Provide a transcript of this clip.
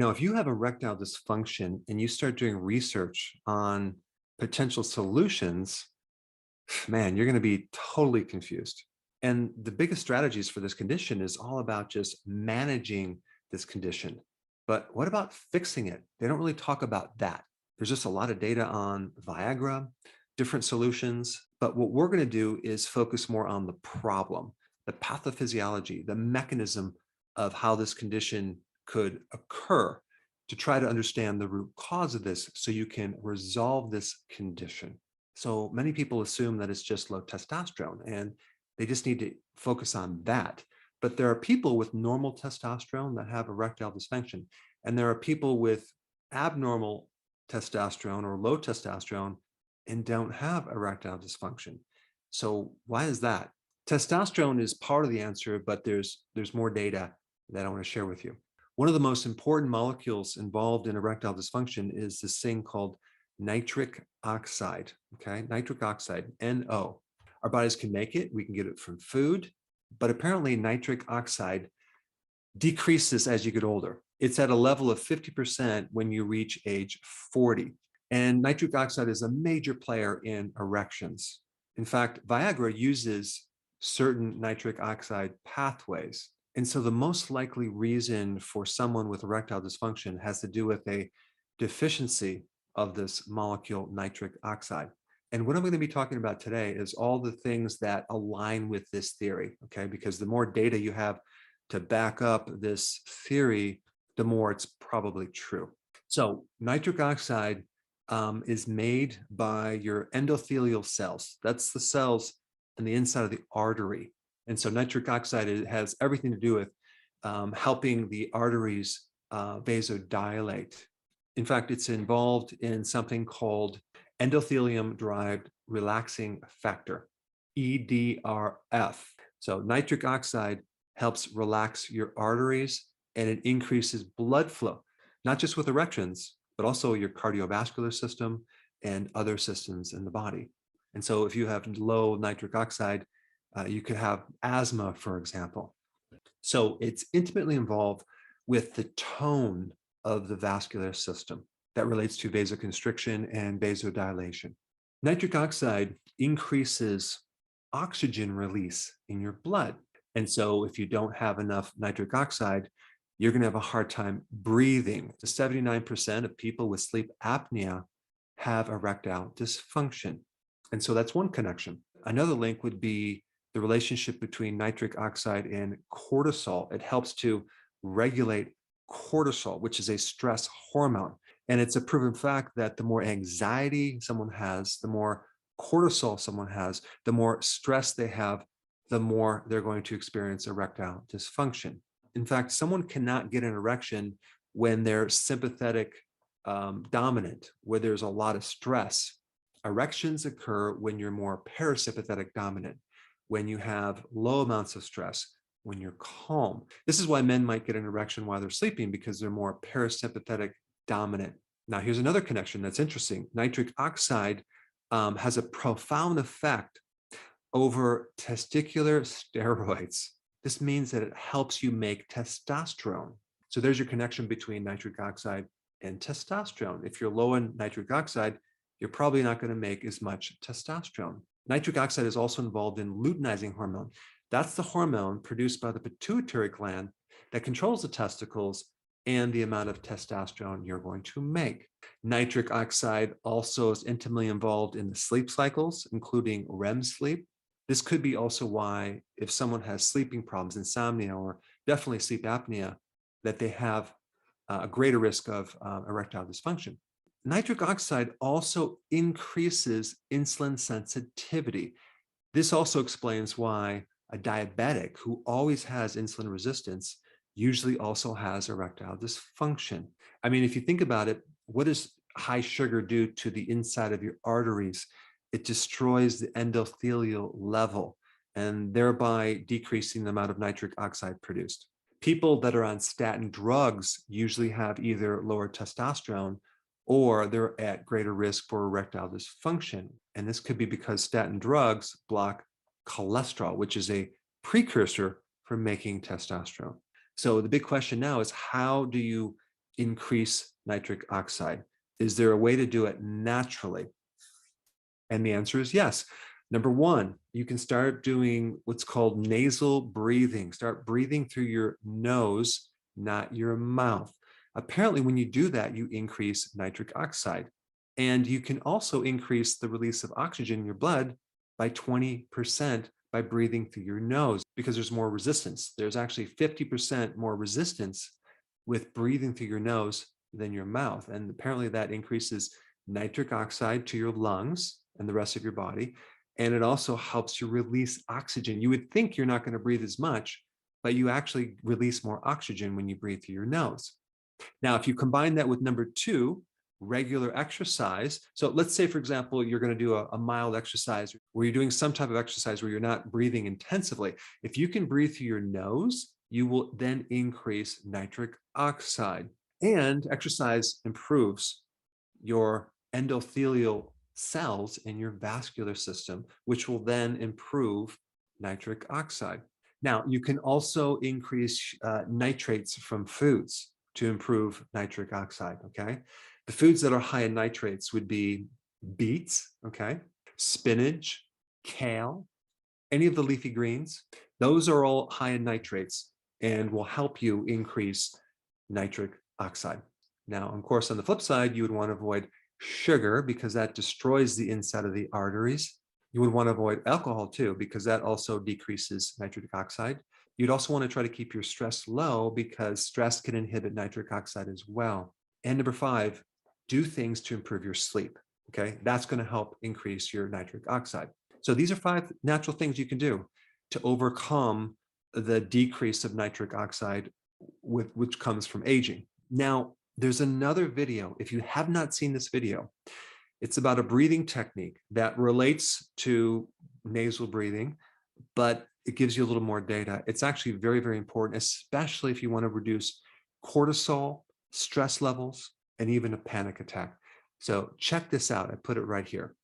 If you have erectile dysfunction and you start doing research on potential solutions, man, you're going to be totally confused. And the biggest strategies for this condition is all about just managing this condition. But what about fixing it? They don't really talk about that. There's just a lot of data on Viagra, different solutions. But what we're going to do is focus more on the problem, the pathophysiology, the mechanism of how this condition could occur, to try to understand the root cause of this so you can resolve this condition. So many people assume that it's just low testosterone and they just need to focus on that. But there are people with normal testosterone that have erectile dysfunction. And there are people with abnormal testosterone or low testosterone and don't have erectile dysfunction. So why is that? Testosterone is part of the answer, but there's more data that I want to share with you. One of the most important molecules involved in erectile dysfunction is this thing called nitric oxide, okay? Nitric oxide, NO. Our bodies can make it. We can get it from food, but apparently nitric oxide decreases as you get older. It's at a level of 50% when you reach age 40. And nitric oxide is a major player in erections. In fact, Viagra uses certain nitric oxide pathways. And so the most likely reason for someone with erectile dysfunction has to do with a deficiency of this molecule nitric oxide. And what I'm going to be talking about today is all the things that align with this theory, okay? Because the more data you have to back up this theory, the more it's probably true. So nitric oxide is made by your endothelial cells. That's the cells on the inside of the artery. And so nitric oxide has everything to do with helping the arteries vasodilate. In fact, it's involved in something called endothelium-derived relaxing factor, EDRF. So nitric oxide helps relax your arteries and it increases blood flow, not just with erections, but also your cardiovascular system and other systems in the body. And so if you have low nitric oxide, you could have asthma, for example. So it's intimately involved with the tone of the vascular system that relates to vasoconstriction and vasodilation. Nitric oxide increases oxygen release in your blood. And so if you don't have enough nitric oxide, you're going to have a hard time breathing. 79% of people with sleep apnea have erectile dysfunction. And so that's one connection. Another link would be the relationship between nitric oxide and cortisol. It helps to regulate cortisol, which is a stress hormone. And it's a proven fact that the more anxiety someone has, the more cortisol someone has, the more stress they have, the more they're going to experience erectile dysfunction. In fact, someone cannot get an erection when they're sympathetic dominant, where there's a lot of stress. Erections occur when you're more parasympathetic dominant, when you have low amounts of stress, when you're calm. This is why men might get an erection while they're sleeping, because they're more parasympathetic dominant. Now, here's another connection that's interesting. Nitric oxide has a profound effect over testicular steroids. This means that it helps you make testosterone. So there's your connection between nitric oxide and testosterone. If you're low in nitric oxide, you're probably not going to make as much testosterone. Nitric oxide is also involved in luteinizing hormone. That's the hormone produced by the pituitary gland that controls the testicles and the amount of testosterone you're going to make. Nitric oxide also is intimately involved in the sleep cycles, including REM sleep. This could be also why, if someone has sleeping problems, insomnia, or definitely sleep apnea, that they have a greater risk of erectile dysfunction. Nitric oxide also increases insulin sensitivity. This also explains why a diabetic who always has insulin resistance usually also has erectile dysfunction. I mean, if you think about it, what does high sugar do to the inside of your arteries? It destroys the endothelial level and thereby decreasing the amount of nitric oxide produced. People that are on statin drugs usually have either lower testosterone or they're at greater risk for erectile dysfunction. And this could be because statin drugs block cholesterol, which is a precursor for making testosterone. So the big question now is, how do you increase nitric oxide? Is there a way to do it naturally? And the answer is yes. Number one, you can start doing what's called nasal breathing. Start breathing through your nose, not your mouth. Apparently, when you do that, you increase nitric oxide. And you can also increase the release of oxygen in your blood by 20% by breathing through your nose because there's more resistance. There's actually 50% more resistance with breathing through your nose than your mouth. And apparently that increases nitric oxide to your lungs and the rest of your body. And it also helps you release oxygen. You would think you're not going to breathe as much, but you actually release more oxygen when you breathe through your nose. Now, if you combine that with number two, regular exercise. So let's say, for example, you're going to do a mild exercise where you're doing some type of exercise where you're not breathing intensively. If you can breathe through your nose, you will then increase nitric oxide. And exercise improves your endothelial cells in your vascular system, which will then improve nitric oxide. Now, you can also increase nitrates from foods to improve nitric oxide, okay? The foods that are high in nitrates would be beets, okay? Spinach, kale, any of the leafy greens. Those are all high in nitrates and will help you increase nitric oxide. Now, of course, on the flip side, you would want to avoid sugar because that destroys the inside of the arteries. You would want to avoid alcohol too, because that also decreases nitric oxide. You'd also want to try to keep your stress low because stress can inhibit nitric oxide as well. And number five, do things to improve your sleep. Okay, that's going to help increase your nitric oxide. So these are five natural things you can do to overcome the decrease of nitric oxide which comes from aging. Now, there's another video. If you have not seen this video, it's about a breathing technique that relates to nasal breathing, but it gives you a little more data. It's actually very, very important, especially if you want to reduce cortisol, stress levels, and even a panic attack. So check this out. I put it right here.